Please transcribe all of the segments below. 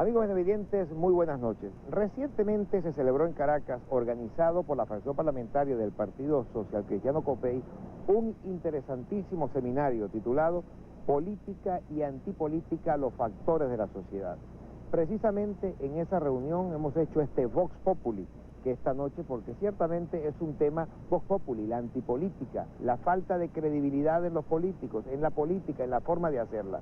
Amigos benevidentes, muy buenas noches. Recientemente se celebró en Caracas, organizado por la fracción parlamentaria del Partido Social Cristiano COPEI, un interesantísimo seminario titulado Política y Antipolítica, los factores de la sociedad. Precisamente en esa reunión hemos hecho este Vox Populi, que esta noche, porque ciertamente es un tema Vox Populi, la antipolítica, la falta de credibilidad en los políticos, en la política, en la forma de hacerla.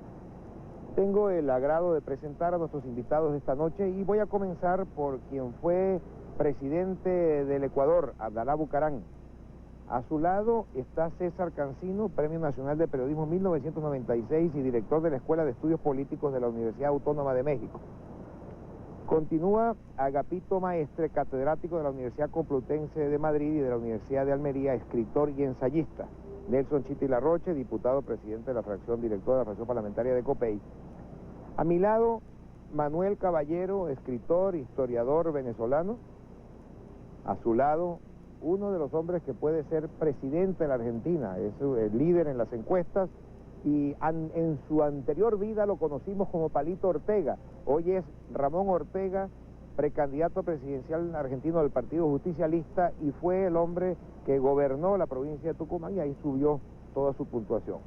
Tengo el agrado de presentar a nuestros invitados de esta noche y voy a comenzar por quien fue presidente del Ecuador, Abdalá Bucaram. A su lado está César Cancino, Premio Nacional de Periodismo 1996 y director de la Escuela de Estudios Políticos de la Universidad Autónoma de México. Continúa Agapito Maestre, catedrático de la Universidad Complutense de Madrid y de la Universidad de Almería, escritor y ensayista. Nelson Chiti Larroche, diputado presidente de la fracción, director de la fracción parlamentaria de COPEI. A mi lado, Manuel Caballero, escritor, historiador venezolano. A su lado, uno de los hombres que puede ser presidente de la Argentina, es el líder en las encuestas, y en su anterior vida lo conocimos como Palito Ortega. Hoy es Ramón Ortega, precandidato presidencial argentino del Partido Justicialista, y fue el hombre que gobernó la provincia de Tucumán y ahí subió toda su puntuación.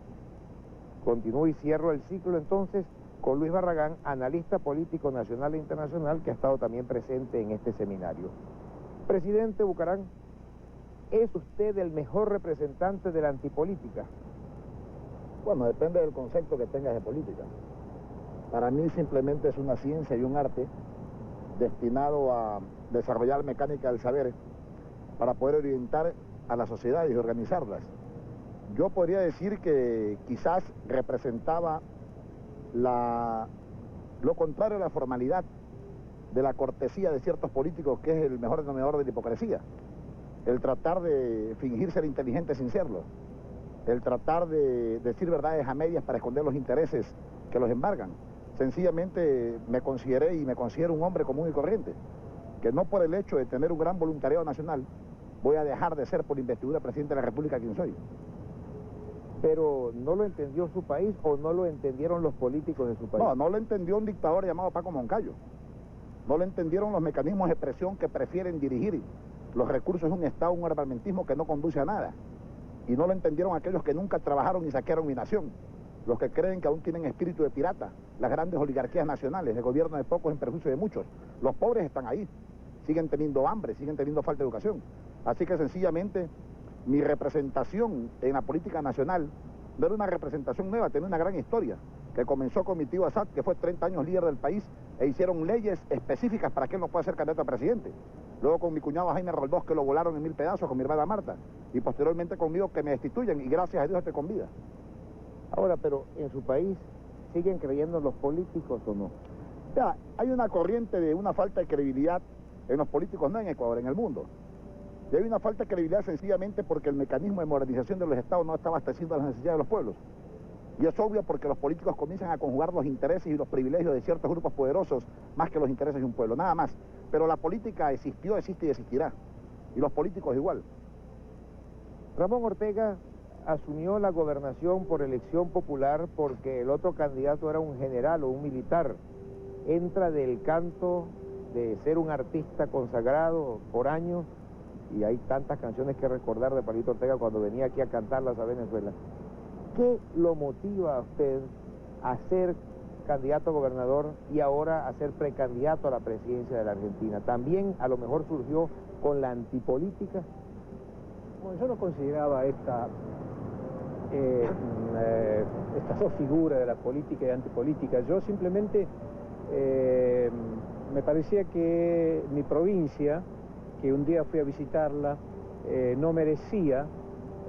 Continúo y cierro el ciclo entonces con Luis Barragán, analista político nacional e internacional, que ha estado también presente en este seminario. Presidente Bucaram, ¿es usted el mejor representante de la antipolítica? Bueno, depende del concepto que tengas de política. Para mí simplemente es una ciencia y un arte destinado a desarrollar mecánica del saber para poder orientar a las sociedades y organizarlas. Yo podría decir que quizás representaba lo contrario a la formalidad, de la cortesía de ciertos políticos, que es el mejor denominador de la hipocresía. El tratar de fingir ser inteligente sin serlo. El tratar de decir verdades a medias para esconder los intereses que los embargan. Sencillamente me consideré y me considero un hombre común y corriente, que no por el hecho de tener un gran voluntariado nacional voy a dejar de ser por investidura presidente de la República quien soy. ¿Pero no lo entendió su país o no lo entendieron los políticos de su país? No lo entendió un dictador llamado Paco Moncayo. No lo entendieron los mecanismos de presión que prefieren dirigir los recursos de un Estado, un armamentismo que no conduce a nada. Y no lo entendieron aquellos que nunca trabajaron y saquearon mi nación. Los que creen que aún tienen espíritu de pirata, las grandes oligarquías nacionales, el gobierno de pocos en perjuicio de muchos. Los pobres están ahí, siguen teniendo hambre, siguen teniendo falta de educación. Así que sencillamente mi representación en la política nacional no era una representación nueva, tenía una gran historia, que comenzó con mi tío Assad, que fue 30 años líder del país, e hicieron leyes específicas para que él no pueda ser candidato a presidente. Luego con mi cuñado Jaime Roldós, que lo volaron en 1000 pedazos, con mi hermana Marta, y posteriormente conmigo, que me destituyen, y gracias a Dios estoy con vida. Ahora, pero en su país, ¿siguen creyendo en los políticos o no? Ya, hay una corriente de una falta de credibilidad en los políticos, no en Ecuador, en el mundo. Y hay una falta de credibilidad sencillamente porque el mecanismo de modernización de los estados no está abasteciendo a las necesidades de los pueblos. Y es obvio porque los políticos comienzan a conjugar los intereses y los privilegios de ciertos grupos poderosos más que los intereses de un pueblo, nada más. Pero la política existió, existe y existirá. Y los políticos igual. Ramón Ortega asumió la gobernación por elección popular porque el otro candidato era un general o un militar. Entra del canto de ser un artista consagrado por años, y hay tantas canciones que recordar de Palito Ortega cuando venía aquí a cantarlas a Venezuela. ¿Qué lo motiva a usted a ser candidato a gobernador y ahora a ser precandidato a la presidencia de la Argentina? ¿También a lo mejor surgió con la antipolítica? Bueno, yo no consideraba estas dos figuras de la política y antipolítica. Yo simplemente me parecía que mi provincia, que un día fui a visitarla, no merecía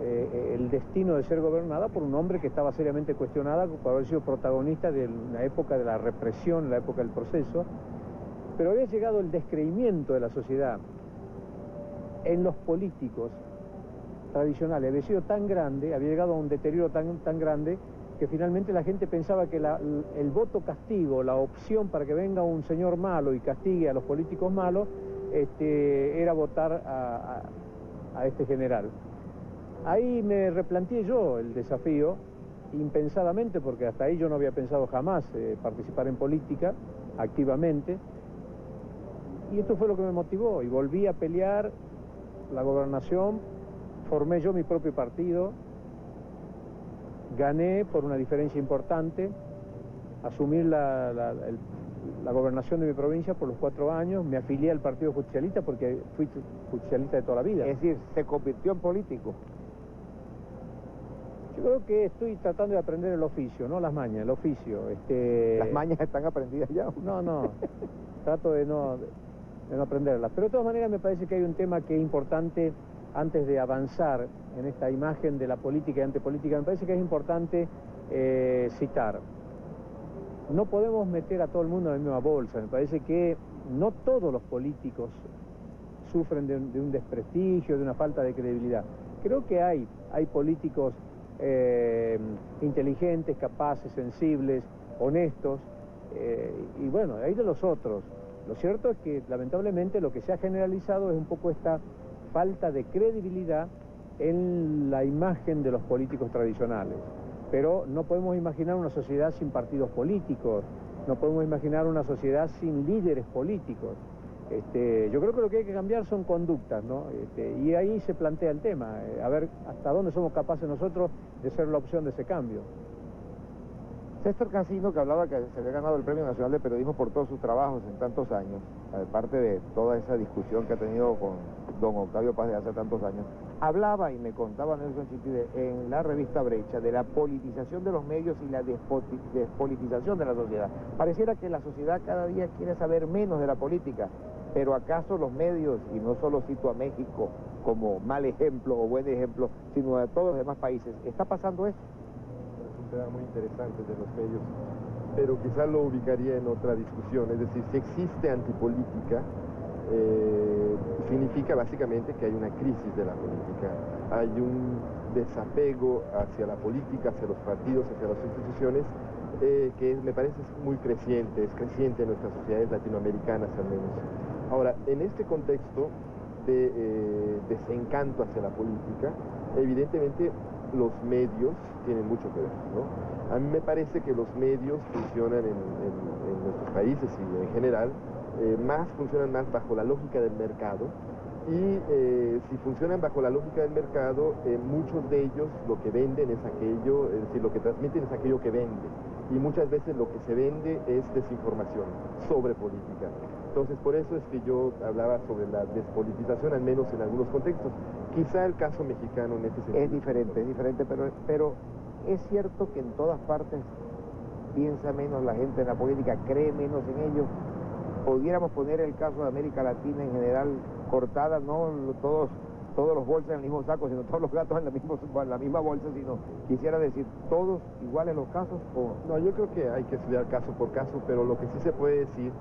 el destino de ser gobernada por un hombre que estaba seriamente cuestionada por haber sido protagonista de la época de la represión, la época del proceso, pero había llegado el descreimiento de la sociedad en los políticos tradicionales, había sido tan grande, había llegado a un deterioro tan grande, que finalmente la gente pensaba que el voto castigo, la opción para que venga un señor malo y castigue a los políticos malos, era votar a este general. Ahí me replanteé yo el desafío, impensadamente, porque hasta ahí yo no había pensado jamás participar en política, activamente. Y esto fue lo que me motivó, y volví a pelear la gobernación, formé yo mi propio partido, gané por una diferencia importante, asumí la gobernación de mi provincia por los 4 años, me afilié al Partido Justicialista porque fui justicialista de toda la vida. Es decir, se convirtió en político. Yo creo que estoy tratando de aprender el oficio, no las mañas, el oficio. Las mañas están aprendidas ya. No, trato de no aprenderlas. Pero de todas maneras me parece que hay un tema que es importante antes de avanzar en esta imagen de la política y antipolítica. Me parece que es importante citar. No podemos meter a todo el mundo en la misma bolsa. Me parece que no todos los políticos sufren de un desprestigio, de una falta de credibilidad. Creo que hay políticos inteligentes, capaces, sensibles, honestos, y bueno, hay de los otros. Lo cierto es que lamentablemente lo que se ha generalizado es un poco esta falta de credibilidad en la imagen de los políticos tradicionales. Pero no podemos imaginar una sociedad sin partidos políticos, no podemos imaginar una sociedad sin líderes políticos. Yo creo que lo que hay que cambiar son conductas, ¿no? Y ahí se plantea el tema, a ver hasta dónde somos capaces nosotros de ser la opción de ese cambio. César Cancino, que hablaba que se había ganado el Premio Nacional de Periodismo por todos sus trabajos en tantos años, aparte de toda esa discusión que ha tenido con don Octavio Paz de hace tantos años, hablaba, y me contaba Nelson Chipide en la revista Brecha, de la politización de los medios y la despolitización de la sociedad. Pareciera que la sociedad cada día quiere saber menos de la política, pero ¿acaso los medios, y no solo cito a México como mal ejemplo o buen ejemplo, sino a todos los demás países, está pasando eso? Tema muy interesante de los medios, pero quizá lo ubicaría en otra discusión. Es decir, si existe antipolítica, significa básicamente que hay una crisis de la política, hay un desapego hacia la política, hacia los partidos, hacia las instituciones, que me parece muy creciente, es creciente en nuestras sociedades latinoamericanas al menos. Ahora, en este contexto de desencanto hacia la política, evidentemente los medios tienen mucho que ver, ¿no? A mí me parece que los medios funcionan en nuestros países y en general, funcionan más bajo la lógica del mercado, y si funcionan bajo la lógica del mercado, muchos de ellos lo que venden es aquello, es decir, lo que transmiten es aquello que vende, y muchas veces lo que se vende es desinformación sobre política. Entonces, por eso es que yo hablaba sobre la despolitización, al menos en algunos contextos. Quizá el caso mexicano en ese sentido es diferente, pero es cierto que en todas partes piensa menos la gente en la política, cree menos en ello. Pudiéramos poner el caso de América Latina en general, cortada, no todos los bolsas en el mismo saco, sino todos los gatos en la misma bolsa, sino quisiera decir, ¿todos iguales los casos? ¿O? No, yo creo que hay que estudiar caso por caso, pero lo que sí se puede decir,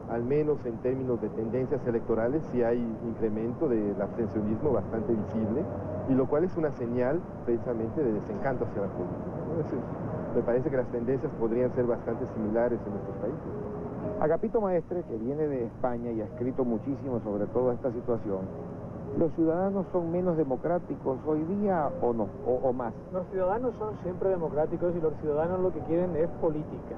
al menos en términos de tendencias electorales, sí hay incremento del abstencionismo bastante visible, y lo cual es una señal precisamente de desencanto hacia la política, ¿no? Es decir, me parece que las tendencias podrían ser bastante similares en nuestros países. Agapito Maestre, que viene de España y ha escrito muchísimo sobre toda esta situación, ¿los ciudadanos son menos democráticos hoy día o no, o más? Los ciudadanos son siempre democráticos y los ciudadanos lo que quieren es política.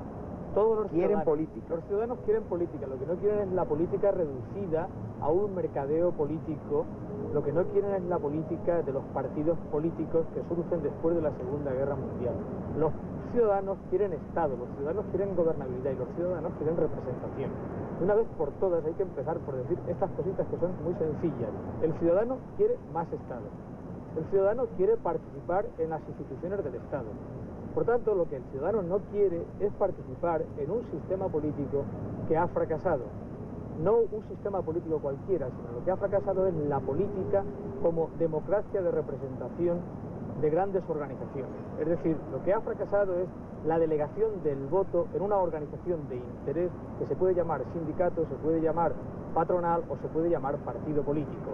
Todos los quieren política. Los ciudadanos quieren política, lo que no quieren es la política reducida a un mercadeo político, lo que no quieren es la política de los partidos políticos que surgen después de la Segunda Guerra Mundial. Los ciudadanos quieren Estado, los ciudadanos quieren gobernabilidad y los ciudadanos quieren representación. Una vez por todas hay que empezar por decir estas cositas que son muy sencillas. El ciudadano quiere más Estado. El ciudadano quiere participar en las instituciones del Estado. Por tanto, lo que el ciudadano no quiere es participar en un sistema político que ha fracasado. No un sistema político cualquiera, sino lo que ha fracasado es la política como democracia de representación de grandes organizaciones. Es decir, lo que ha fracasado es la delegación del voto en una organización de interés que se puede llamar sindicato, se puede llamar patronal o se puede llamar partido político.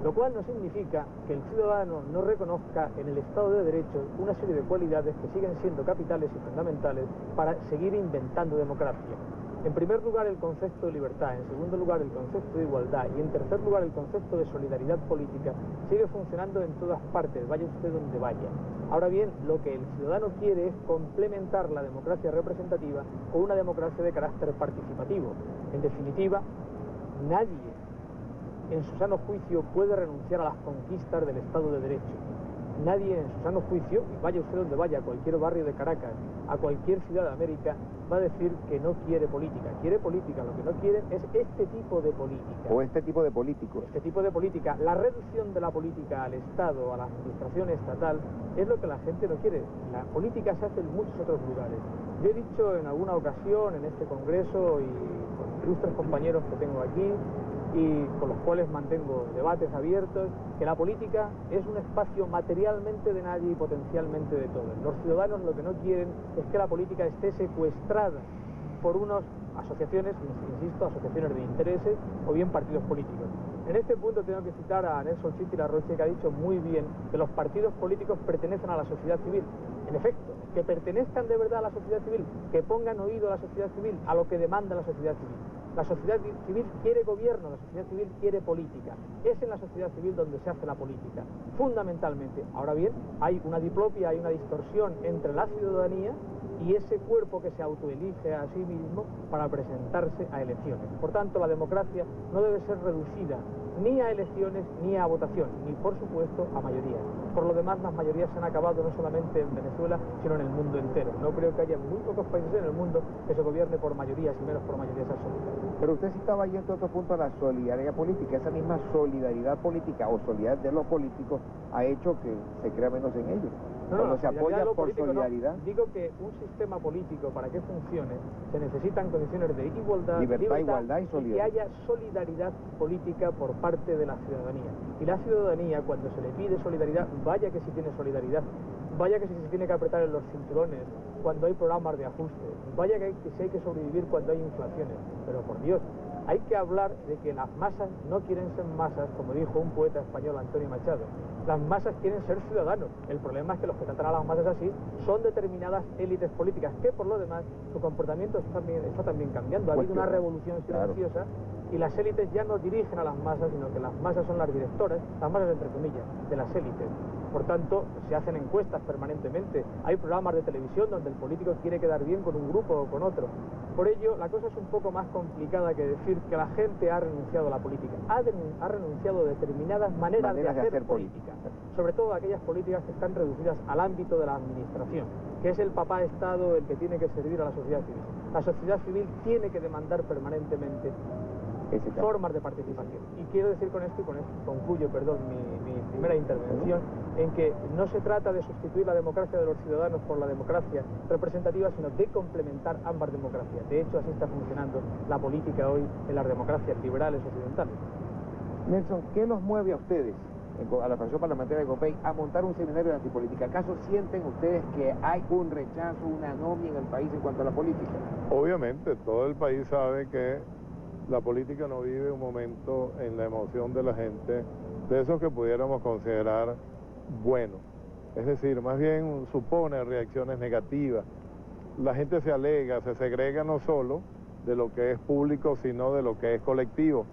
Lo cual no significa que el ciudadano no reconozca en el Estado de Derecho una serie de cualidades que siguen siendo capitales y fundamentales para seguir inventando democracia. En primer lugar, el concepto de libertad, en segundo lugar, el concepto de igualdad y en tercer lugar, el concepto de solidaridad política sigue funcionando en todas partes, vaya usted donde vaya. Ahora bien, lo que el ciudadano quiere es complementar la democracia representativa con una democracia de carácter participativo. En definitiva, nadie en su sano juicio puede renunciar a las conquistas del Estado de Derecho. Nadie en su sano juicio, y vaya usted donde vaya, a cualquier barrio de Caracas, a cualquier ciudad de América, va a decir que no quiere política. Quiere política, lo que no quiere es este tipo de política. O este tipo de políticos. Este tipo de política. La reducción de la política al Estado, a la administración estatal, es lo que la gente no quiere. La política se hace en muchos otros lugares. Yo he dicho en alguna ocasión en este congreso y con ilustres compañeros que tengo aquí, y con los cuales mantengo debates abiertos, que la política es un espacio materialmente de nadie y potencialmente de todos. Los ciudadanos lo que no quieren es que la política esté secuestrada por unas asociaciones, insisto, asociaciones de intereses o bien partidos políticos. En este punto tengo que citar a Nelson Chiti Larroche, que ha dicho muy bien que los partidos políticos pertenecen a la sociedad civil. En efecto, que pertenezcan de verdad a la sociedad civil, que pongan oído a la sociedad civil, a lo que demanda la sociedad civil. La sociedad civil quiere gobierno, la sociedad civil quiere política. Es en la sociedad civil donde se hace la política, fundamentalmente. Ahora bien, hay una diplopia, hay una distorsión entre la ciudadanía y ese cuerpo que se autoelige a sí mismo para presentarse a elecciones. Por tanto, la democracia no debe ser reducida ni a elecciones ni a votación, ni por supuesto a mayorías. Por lo demás, las mayorías se han acabado no solamente en Venezuela, sino en el mundo entero. No creo que haya muy pocos países en el mundo que se gobierne por mayorías y menos por mayorías absolutas. Pero usted citaba ahí, entre otro punto, la solidaridad política. Esa misma solidaridad política o solidaridad de los políticos ha hecho que se crea menos en ellos. Cuando se apoya por solidaridad. No. Digo que un sistema político, para que funcione, se necesitan condiciones de igualdad, libertad, igualdad y solidaridad. Y que haya solidaridad política por parte de la ciudadanía. Y la ciudadanía, cuando se le pide solidaridad, vaya que sí tiene solidaridad, vaya que sí se tiene que apretar en los cinturones cuando hay programas de ajuste, vaya que sí hay que sobrevivir cuando hay inflaciones, pero por Dios, hay que hablar de que las masas no quieren ser masas, como dijo un poeta español, Antonio Machado. Las masas quieren ser ciudadanos. El problema es que los que tratan a las masas así son determinadas élites políticas, que por lo demás su comportamiento está también cambiando. Ha habido una revolución silenciosa y las élites ya no dirigen a las masas, sino que las masas son las directoras, las masas entre comillas, de las élites. Por tanto, se hacen encuestas permanentemente. Hay programas de televisión donde el político quiere quedar bien con un grupo o con otro. Por ello, la cosa es un poco más complicada que decir que la gente ha renunciado a la política. Ha renunciado a determinadas maneras de hacer política. Sobre todo aquellas políticas que están reducidas al ámbito de la administración, que es el papá Estado el que tiene que servir a la sociedad civil. La sociedad civil tiene que demandar permanentemente formas de participación. Y quiero decir con esto, y con esto concluyo, mi primera intervención, en que no se trata de sustituir la democracia de los ciudadanos por la democracia representativa, sino de complementar ambas democracias. De hecho, así está funcionando la política hoy en las democracias liberales occidentales. Nelson, ¿qué los mueve a ustedes, a la Fracción Parlamentaria de COPEI, a montar un seminario de antipolítica? ¿Acaso sienten ustedes que hay un rechazo, una anomia en el país en cuanto a la política? Obviamente, todo el país sabe que la política no vive un momento en la emoción de la gente, de esos que pudiéramos considerar buenos. Es decir, más bien supone reacciones negativas. La gente se alega, se segrega no solo de lo que es público, sino de lo que es colectivo.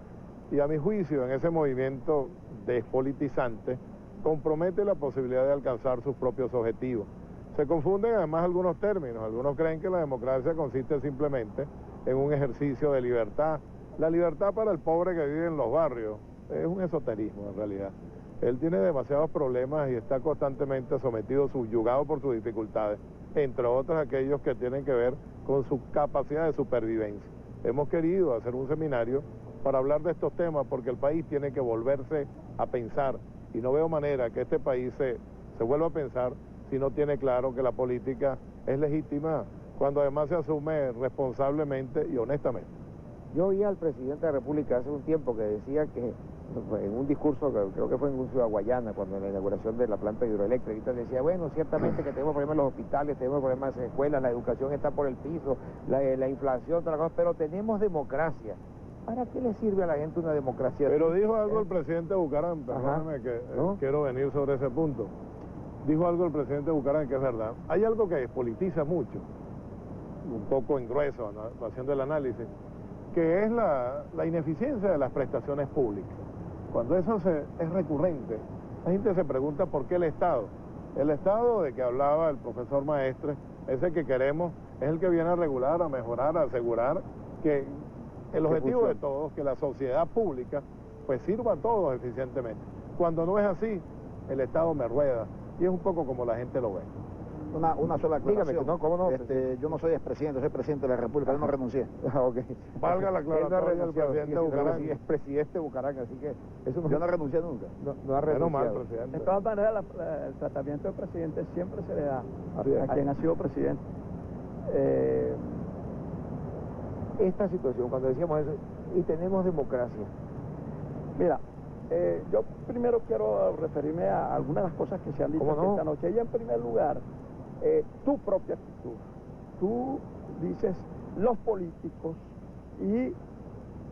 Y a mi juicio, en ese movimiento despolitizante, compromete la posibilidad de alcanzar sus propios objetivos. Se confunden además algunos términos. Algunos creen que la democracia consiste simplemente en un ejercicio de libertad. La libertad para el pobre que vive en los barrios es un esoterismo en realidad. Él tiene demasiados problemas y está constantemente sometido, subyugado por sus dificultades, entre otros aquellos que tienen que ver con su capacidad de supervivencia. Hemos querido hacer un seminario para hablar de estos temas porque el país tiene que volverse a pensar y no veo manera que este país se vuelva a pensar si no tiene claro que la política es legítima cuando además se asume responsablemente y honestamente. Yo oí al presidente de la República hace un tiempo que decía que en un discurso, creo que fue en Ciudad Guayana, cuando en la inauguración de la planta hidroeléctrica, decía, bueno, ciertamente que tenemos problemas en los hospitales, tenemos problemas en las escuelas, la educación está por el piso, la inflación, todas las cosas, pero tenemos democracia. ¿Para qué le sirve a la gente una democracia? Pero dijo algo el presidente Bucaram, perdóname que quiero venir sobre ese punto. Dijo algo el presidente Bucaram que es verdad. Hay algo que despolitiza mucho. un poco en grueso, ¿no?, haciendo el análisis, que es la ineficiencia de las prestaciones públicas. Cuando eso es recurrente, la gente se pregunta por qué el Estado. El Estado de que hablaba el profesor Maestre, ese que queremos, es el que viene a regular, a mejorar, a asegurar que el objetivo de todos, que la sociedad pública, pues sirva a todos eficientemente. Cuando no es así, el Estado me rueda, y es un poco como la gente lo ve. Una sola aclaración. Dígame, no, ¿cómo no? Yo no soy expresidente, soy presidente de la República, yo no renuncié. Okay. Valga la aclaratoria del presidente de Bucaramanga. Sí, es presidente de Bucaramanga, así que eso no, Yo no renuncié nunca. no ha renunciado. Menos mal, presidente. De todas maneras, el tratamiento del presidente siempre se le da a quien ha sido presidente. Esta situación, cuando decíamos eso, y tenemos democracia. Mira, yo primero quiero referirme a algunas de las cosas que se han dicho ¿Cómo no? esta noche. Y en primer lugar, tu propia actitud. Tú dices los políticos y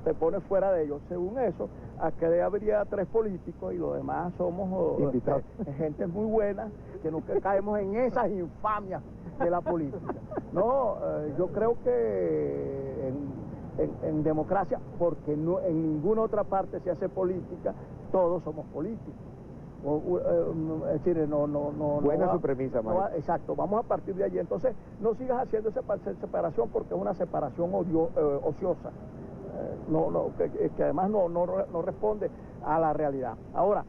te pones fuera de ellos. Según eso, aquí habría 3 políticos y los demás somos Invitados. gente muy buena que nunca caemos en esas infamias de la política. No, yo creo que en democracia, porque no, en ninguna otra parte se hace política, todos somos políticos. Es decir, Buena su premisa, Mario. exacto, vamos a partir de allí. Entonces, no sigas haciendo esa separación porque es una separación ociosa. Que además no responde a la realidad. Ahora,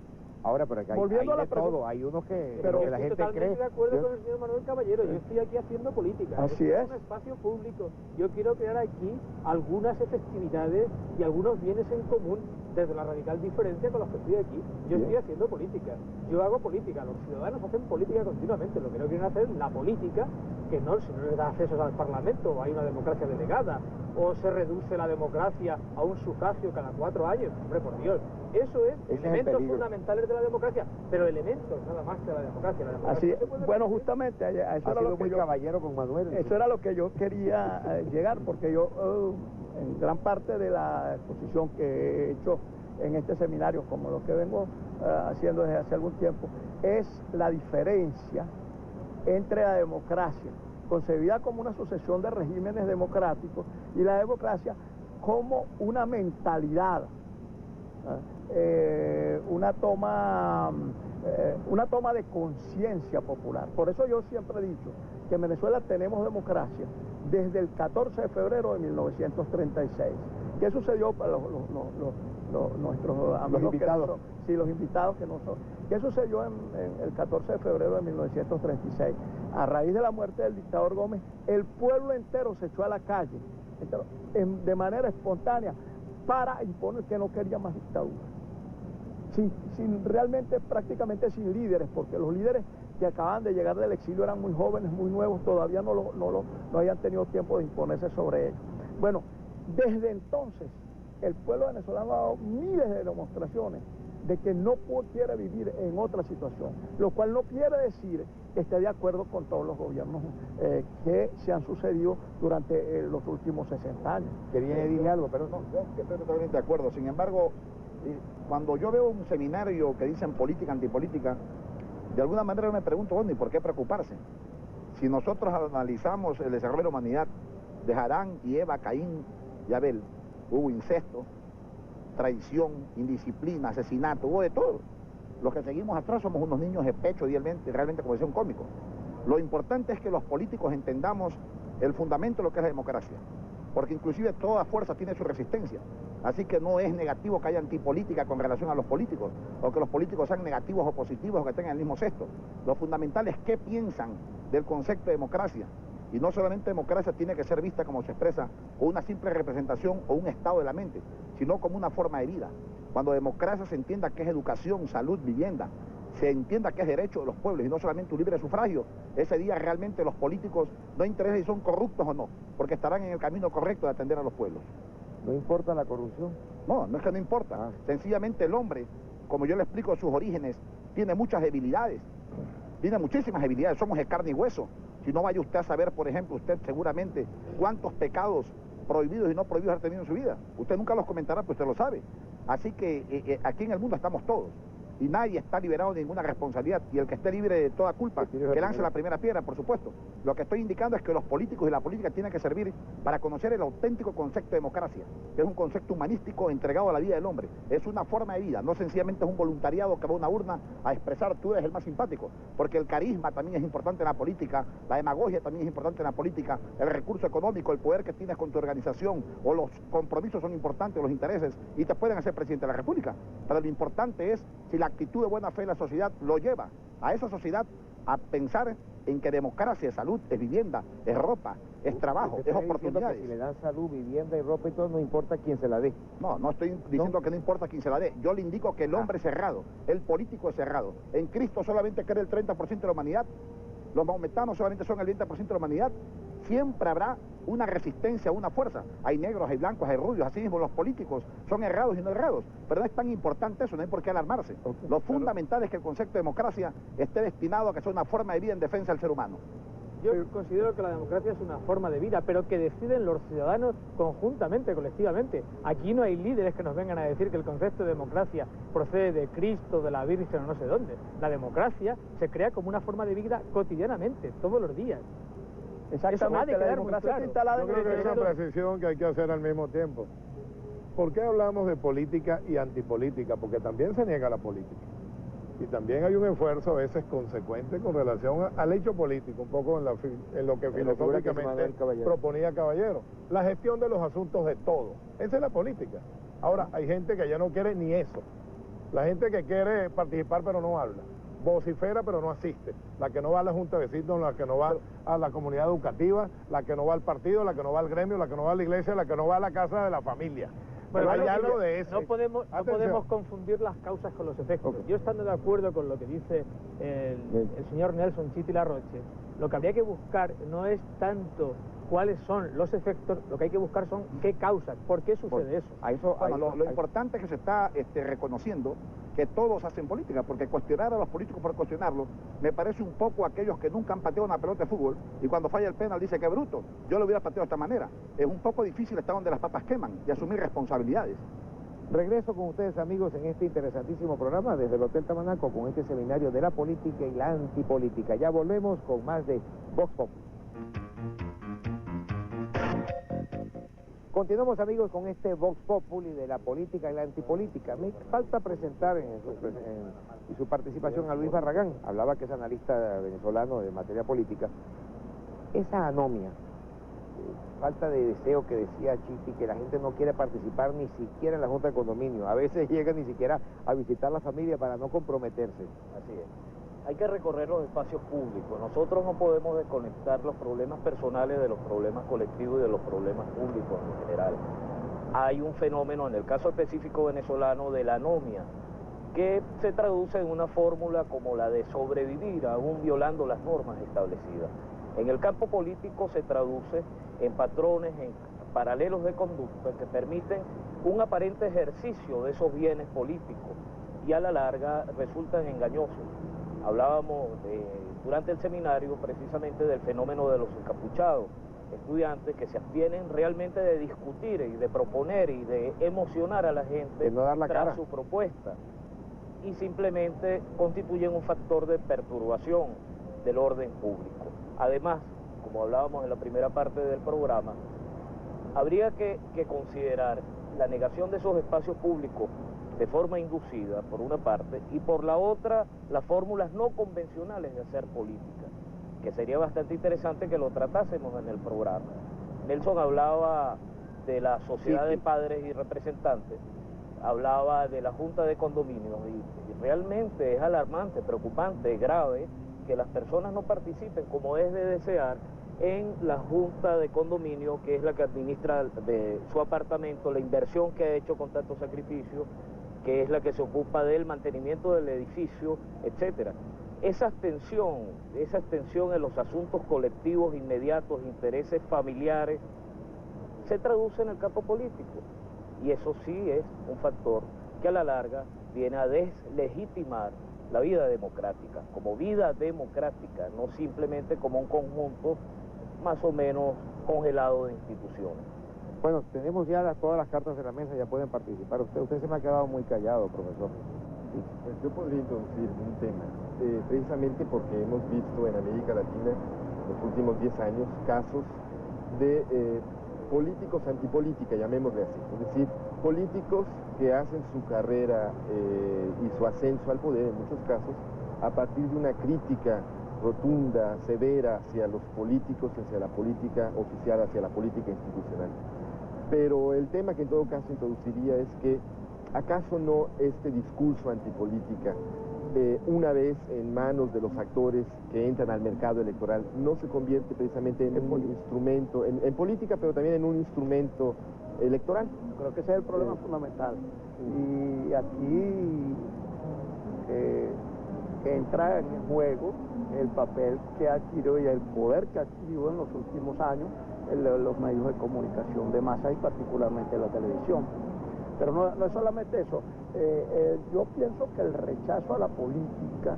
pero acá hay Volviendo a la de todo, hay unos que, Pero que la Estoy gente totalmente cree. de acuerdo con el señor Manuel Caballero. Yo estoy aquí haciendo política. Así Esto es. un espacio público. Yo quiero crear aquí algunas efectividades y algunos bienes en común desde la radical diferencia con los que estoy aquí. Yo estoy haciendo política. Yo hago política. Los ciudadanos hacen política continuamente. Lo que no quieren hacer es la política, que no, si no les da acceso al Parlamento, hay una democracia delegada, o se reduce la democracia a un sufragio cada 4 años. Hombre, por Dios. Eso es Ese es el elementos peligro. fundamentales de la democracia, pero elementos nada más que la democracia. La democracia Así, no se puede bueno, reducir. justamente a eso Ha era sido lo que muy yo, caballero con Manuel. eso era lo que yo quería llegar, porque yo en gran parte de la exposición que he hecho en este seminario, como lo que vengo haciendo desde hace algún tiempo, es la diferencia entre la democracia, concebida como una sucesión de regímenes democráticos, y la democracia como una mentalidad, una toma de conciencia popular. Por eso yo siempre he dicho que en Venezuela tenemos democracia desde el 14 de febrero de 1936. ¿Qué sucedió para nuestros amigos invitados? que no son? Sí, los invitados que no son. ¿Qué sucedió en el 14 de febrero de 1936? A raíz de la muerte del dictador Gómez, el pueblo entero se echó a la calle, de manera espontánea, para imponer que no quería más dictadura. Realmente prácticamente sin líderes, porque los líderes que acaban de llegar del exilio eran muy jóvenes, muy nuevos, todavía no habían tenido tiempo de imponerse sobre ellos. Bueno, desde entonces el pueblo venezolano ha dado miles de demostraciones de que no quiere vivir en otra situación, lo cual no quiere decir que esté de acuerdo con todos los gobiernos que se han sucedido durante los últimos 60 años. Quería decirle algo, pero no. Yo estoy totalmente de acuerdo. Sin embargo, cuando yo veo un seminario que dicen política, antipolítica, de alguna manera yo me pregunto, bueno, ¿y por qué preocuparse? Si nosotros analizamos el desarrollo de la humanidad, de Adán y Eva, Caín y Abel, hubo incesto, traición, indisciplina, asesinato, hubo de todo. Los que seguimos atrás somos unos niños de pecho, realmente como decía un cómico. Lo importante es que los políticos entendamos el fundamento de lo que es la democracia, porque inclusive toda fuerza tiene su resistencia. Así que no es negativo que haya antipolítica con relación a los políticos, o que los políticos sean negativos o positivos o que tengan el mismo cesto. Lo fundamental es qué piensan del concepto de democracia. Y no solamente democracia tiene que ser vista como se expresa, o una simple representación o un estado de la mente, sino como una forma de vida. Cuando democracia se entienda que es educación, salud, vivienda, se entienda que es derecho de los pueblos y no solamente un libre sufragio, ese día realmente los políticos no interesan si son corruptos o no, porque estarán en el camino correcto de atender a los pueblos. ¿No importa la corrupción? No es que no importa. Sencillamente el hombre, como yo le explico sus orígenes, tiene muchas debilidades. Tiene muchísimas debilidades. Somos de carne y hueso. Si no vaya usted a saber, por ejemplo, usted seguramente cuántos pecados prohibidos y no prohibidos ha tenido en su vida. Usted nunca los comentará, pues usted lo sabe. Así que aquí en el mundo estamos todos. y nadie está liberado de ninguna responsabilidad, y el que esté libre de toda culpa, que lance la primera piedra, por supuesto. Lo que estoy indicando es que los políticos y la política tienen que servir para conocer el auténtico concepto de democracia, que es un concepto humanístico entregado a la vida del hombre. Es una forma de vida, no sencillamente es un voluntariado que va a una urna a expresar tú eres el más simpático, porque el carisma también es importante en la política, la demagogia también es importante en la política, el recurso económico, el poder que tienes con tu organización o los compromisos son importantes, los intereses, y te pueden hacer presidente de la República. Pero lo importante es si la actitud de buena fe de la sociedad lo lleva a esa sociedad a pensar en que democracia es salud, es vivienda, es ropa, es trabajo, es oportunidades. Que si le dan salud, vivienda y ropa y todo, no importa quién se la dé. No estoy diciendo que no importa quién se la dé. Yo le indico que el hombre es cerrado, el político es cerrado. En Cristo solamente cree el 30% de la humanidad, los maometanos solamente son el 20% de la humanidad. Siempre habrá una resistencia, una fuerza. Hay negros, hay blancos, hay rubios, así mismo los políticos son errados y no errados. Pero no es tan importante eso, no hay por qué alarmarse. Lo fundamental es que el concepto de democracia esté destinado a que sea una forma de vida en defensa del ser humano. Yo considero que la democracia es una forma de vida, pero que deciden los ciudadanos conjuntamente, colectivamente. Aquí no hay líderes que nos vengan a decir que el concepto de democracia procede de Cristo, de la Virgen o no sé dónde. La democracia se crea como una forma de vida cotidianamente, todos los días. Exactamente, la democracia está instalada Yo creo que es una precisión que hay que hacer al mismo tiempo. ¿Por qué hablamos de política y antipolítica? Porque también se niega la política. Y también hay un esfuerzo a veces consecuente con relación al hecho político, un poco en lo que filosóficamente proponía Caballero. La gestión de los asuntos de todo. Esa es la política. Ahora, hay gente que ya no quiere ni eso. La gente que quiere participar pero no habla. Vocifera pero no asiste, la que no va a la junta de vecinos, la que no va a la comunidad educativa, la que no va al partido, la que no va al gremio, la que no va a la iglesia, la que no va a la casa de la familia. Bueno, hay algo de eso. No podemos confundir las causas con los efectos. Yo estando de acuerdo con lo que dice el señor Nelson Chiti Larroche, lo que habría que buscar no es tanto cuáles son los efectos, lo que hay que buscar son qué causas, por qué sucede eso. Lo importante es que se está reconociendo que todos hacen política, porque cuestionar a los políticos por cuestionarlos me parece un poco aquellos que nunca han pateado una pelota de fútbol y cuando falla el penal dice que bruto, yo lo hubiera pateado de esta manera. Es un poco difícil estar donde las papas queman y asumir responsabilidades. Regreso con ustedes, amigos, en este interesantísimo programa desde el Hotel Tamanaco con este seminario de la política y la antipolítica. Ya volvemos con más de Vox Pop. Continuamos, amigos, con este Vox Populi de la política y la antipolítica. Me falta presentar en su participación a Luis Barragán. Hablaba que es analista venezolano de materia política. Esa anomia, falta de deseo que decía Chiti, que la gente no quiere participar ni siquiera en la Junta de Condominio. A veces llega ni siquiera a visitar la familia para no comprometerse. Así es. Hay que recorrer los espacios públicos. Nosotros no podemos desconectar los problemas personales de los problemas colectivos y de los problemas públicos en general. Hay un fenómeno, en el caso específico venezolano, de la anomia, que se traduce en una fórmula como la de sobrevivir, aún violando las normas establecidas. En el campo político se traduce en patrones, en paralelos de conducta que permiten un aparente ejercicio de esos bienes políticos y a la larga resultan engañosos. Hablábamos durante el seminario precisamente del fenómeno de los encapuchados, estudiantes que se abstienen realmente de discutir y de proponer y de emocionar a la gente tras su propuesta y simplemente constituyen un factor de perturbación del orden público. Además, como hablábamos en la primera parte del programa, habría que considerar la negación de esos espacios públicos de forma inducida, por una parte, y por la otra, las fórmulas no convencionales de hacer política, que sería bastante interesante que lo tratásemos en el programa. Nelson hablaba de la sociedad de padres y representantes, hablaba de la junta de condominios, y realmente es alarmante, preocupante, grave, que las personas no participen, como es de desear, en la junta de condominio, que es la que administra de su apartamento, la inversión que ha hecho con tanto sacrificio, que es la que se ocupa del mantenimiento del edificio, etcétera. Esa abstención en los asuntos colectivos inmediatos, intereses familiares, se traduce en el campo político. Y eso sí es un factor que a la larga viene a deslegitimar la vida democrática, como vida democrática, no simplemente como un conjunto más o menos congelado de instituciones. Bueno, tenemos ya todas las cartas en la mesa, ya pueden participar. Usted se me ha quedado muy callado, profesor. política. Pues yo podría introducir un tema, precisamente porque hemos visto en América Latina los últimos 10 años casos de políticos antipolítica, llamémosle así, es decir, políticos que hacen su carrera y su ascenso al poder en muchos casos a partir de una crítica rotunda, severa hacia los políticos, hacia la política oficial, hacia la política institucional. Pero el tema que en todo caso introduciría es que ¿acaso no este discurso antipolítica, una vez en manos de los actores que entran al mercado electoral, no se convierte precisamente en un instrumento, en política, pero también en un instrumento electoral? Creo que ese es el problema fundamental. Y aquí entra en juego el papel que adquirió y el poder que adquirió en los últimos años los medios de comunicación de masa y particularmente la televisión. Pero no es solamente eso. Yo pienso que el rechazo a la política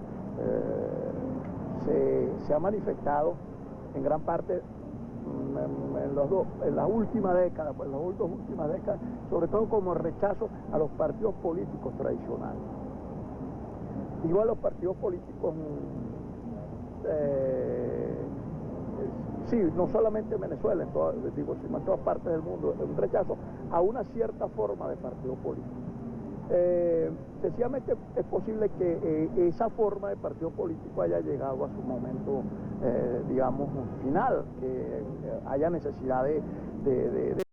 se ha manifestado en gran parte en la última década, pues las dos últimas décadas, sobre todo como rechazo a los partidos políticos tradicionales. Digo a los partidos políticos, sí, no solamente en Venezuela, sino en todas partes del mundo, un rechazo a una cierta forma de partido político. Sencillamente es posible que esa forma de partido político haya llegado a su momento, digamos, final, que haya necesidad de